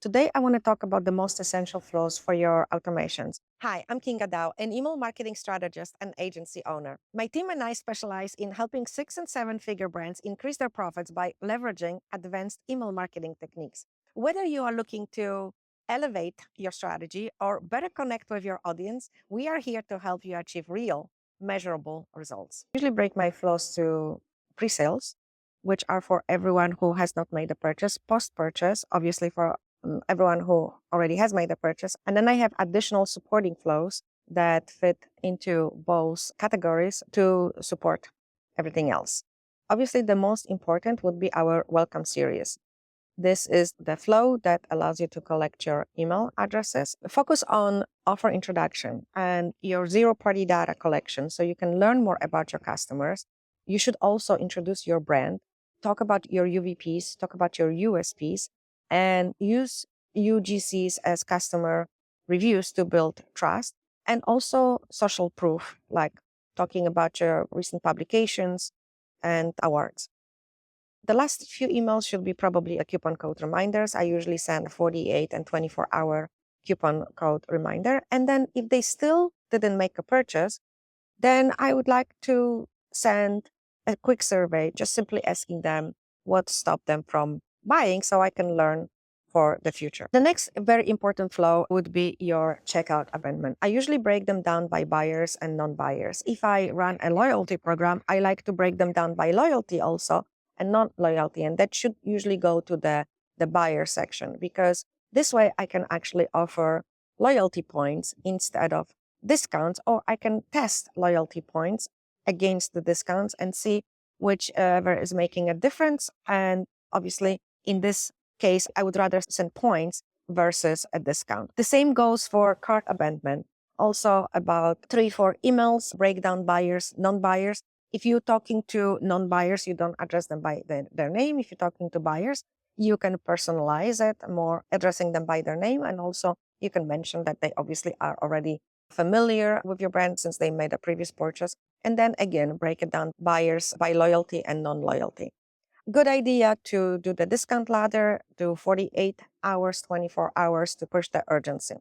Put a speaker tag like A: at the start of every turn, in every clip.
A: Today, I want to talk about the most essential flows for your automations. Hi, I'm Kinga, an email marketing strategist and agency owner. My team and I specialize in helping 6- and 7-figure brands increase their profits by leveraging advanced email marketing techniques. Whether you are looking to elevate your strategy or better connect with your audience, we are here to help you achieve real, measurable results. I usually break my flows to pre-sales, which are for everyone who has not made a purchase, post-purchase, obviously for everyone who already has made a purchase. And then I have additional supporting flows that fit into both categories to support everything else. Obviously, the most important would be our welcome series. This is the flow that allows you to collect your email addresses, focus on offer introduction and your zero-party data collection so you can learn more about your customers. You should also introduce your brand, talk about your UVPs, talk about your USPs, and use UGCs as customer reviews to build trust, and also social proof, like talking about your recent publications and awards. The last few emails should be probably a coupon code reminders. I usually send a 48 and 24-hour coupon code reminder. And then if they still didn't make a purchase, then I would like to send a quick survey, just simply asking them what stopped them from buying so I can learn for the future. The next very important flow would be your checkout abandonment. I usually break them down by buyers and non-buyers. If I run a loyalty program, I like to break them down by loyalty also and non-loyalty. And that should usually go to the buyer section, because this way I can actually offer loyalty points instead of discounts, or I can test loyalty points against the discounts and see whichever is making a difference. And obviously, in this case, I would rather send points versus a discount. The same goes for cart abandonment. Also about 3-4 emails, breakdown buyers, non-buyers. If you're talking to non-buyers, you don't address them by their name. If you're talking to buyers, you can personalize it more, addressing them by their name. And also you can mention that they obviously are already familiar with your brand since they made a previous purchase. And then again, break it down buyers by loyalty and non-loyalty. Good idea to do the discount ladder, do 48 hours, 24 hours to push the urgency.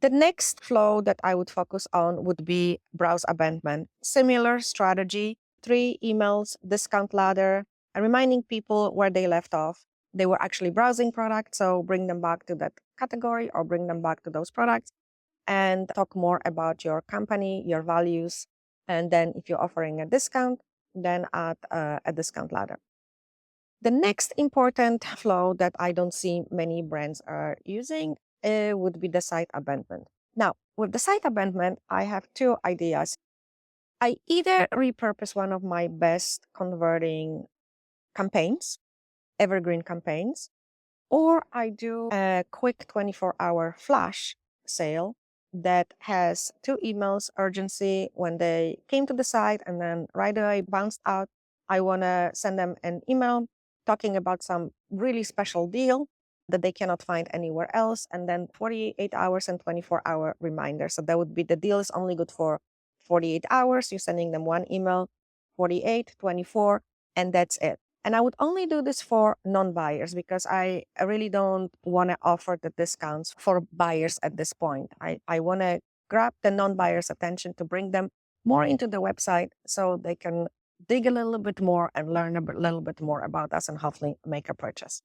A: The next flow that I would focus on would be browse abandonment. Similar strategy, 3 emails, discount ladder, and reminding people where they left off. They were actually browsing products, so bring them back to that category or bring them back to those products and talk more about your company, your values. And then if you're offering a discount, then add a discount ladder. The next important flow that I don't see many brands are using would be the site abandonment. Now, with the site abandonment, I have 2 ideas. I either repurpose one of my best converting campaigns, evergreen campaigns, or I do a quick 24-hour flash sale that has 2 emails, urgency when they came to the site, and then right away bounced out. I want to send them an email talking about some really special deal that they cannot find anywhere else, and then 48 hours and 24-hour reminder. So that would be the deal is only good for 48 hours. You're sending them one email, 48, 24, and that's it. And I would only do this for non-buyers because I really don't want to offer the discounts for buyers at this point. I want to grab the non-buyers' attention to bring them more into the website so they can dig a little bit more and learn little bit more about us and hopefully make a purchase.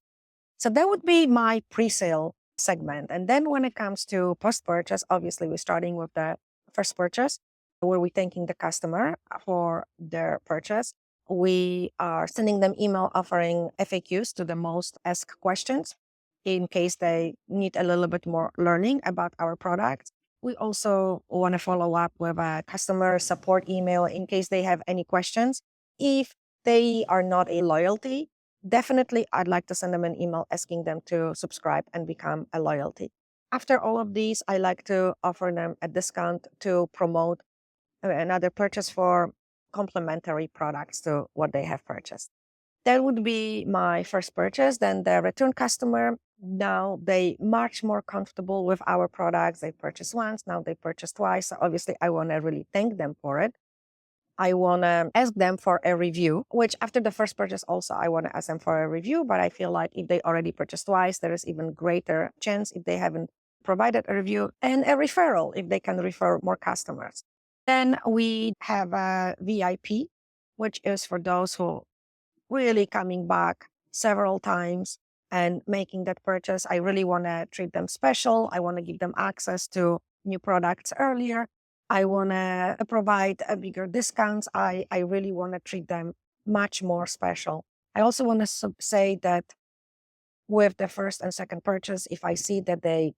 A: So that would be my pre-sale segment. And then when it comes to post-purchase, obviously we're starting with the first purchase where we're thanking the customer for their purchase. We are sending them email offering FAQs to the most asked questions in case they need a little bit more learning about our product. We also want to follow up with a customer support email in case they have any questions. If they are not a loyalty, definitely I'd like to send them an email asking them to subscribe and become a loyalty. After all of these, I like to offer them a discount to promote another purchase for complementary products to what they have purchased. That would be my first purchase. Then the return customer, now they much more comfortable with our products. They purchased once, now they purchased twice. So obviously, I want to really thank them for it. I want to ask them for a review, which after the first purchase also I want to ask them for a review. But I feel like if they already purchased twice, there is even greater chance if they haven't provided a review, and a referral if they can refer more customers. Then we have a VIP, which is for those who really coming back several times and making that purchase. I really want to treat them special. I want to give them access to new products earlier. I want to provide a bigger discounts. I really want to treat them much more special. I also want to say that with the first and second purchase, if I see that they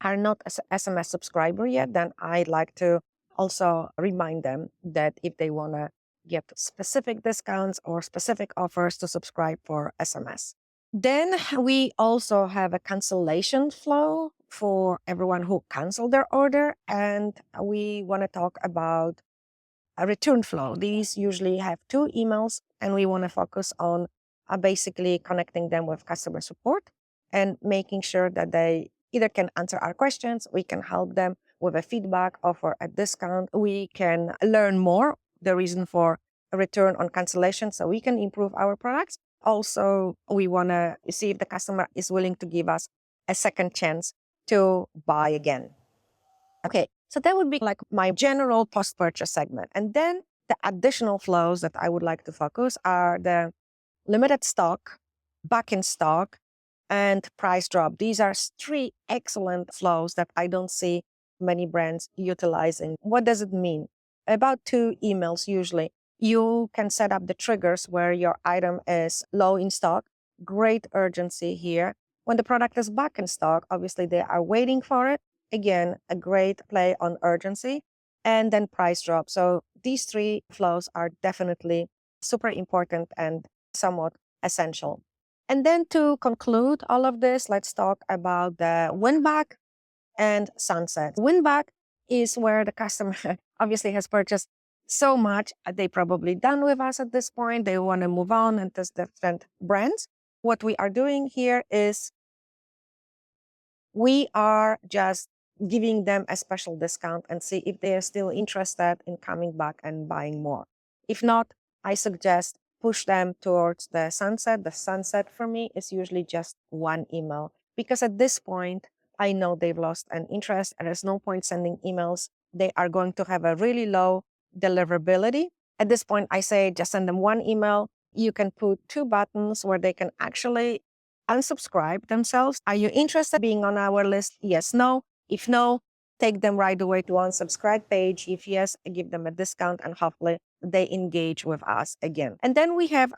A: are not as SMS subscriber yet, then I'd like to also remind them that if they want to get specific discounts or specific offers to subscribe for SMS. Then we also have a cancellation flow for everyone who canceled their order. And we want to talk about a return flow. These usually have two emails, and we want to focus on basically connecting them with customer support and making sure that they either can answer our questions, we can help them with a feedback, offer a discount, we can learn more the reason for a return on cancellation so we can improve our products. Also, we want to see if the customer is willing to give us a second chance to buy again. Okay, so that would be like my general post-purchase segment. And then the additional flows that I would like to focus are the limited stock, back in stock, and price drop. These are three excellent flows that I don't see many brands utilizing. What does it mean? About two emails usually. You can set up the triggers where your item is low in stock, great urgency here. When the product is back in stock, obviously they are waiting for it. Again, a great play on urgency, and then price drop. So these three flows are definitely super important and somewhat essential. And then to conclude all of this, let's talk about the win back and sunset. Win back is where the customer obviously has purchased so much. They probably done with us at this point. They want to move on and test different brands. What we are doing here is we are just giving them a special discount and see if they are still interested in coming back and buying more. If not, I suggest push them towards the sunset. The sunset for me is usually just one email, because at this point, I know they've lost an interest and there's no point sending emails. They are going to have a really low deliverability. At this point, I say just send them one email. You can put two buttons where they can actually unsubscribe themselves. Are you interested in being on our list? Yes, no. If no, take them right away to unsubscribe page. If yes, give them a discount and hopefully they engage with us again. And then we have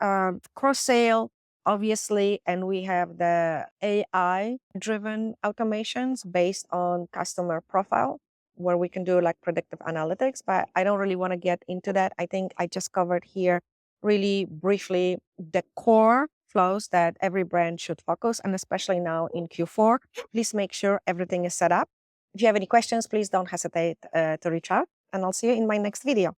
A: cross sale, obviously, and we have the AI driven automations based on customer profile, where we can do like predictive analytics, but I don't really want to get into that. I think I just covered here really briefly the core flows that every brand should focus, and especially now in Q4, please make sure everything is set up. If you have any questions, please don't hesitate to reach out, and I'll see you in my next video.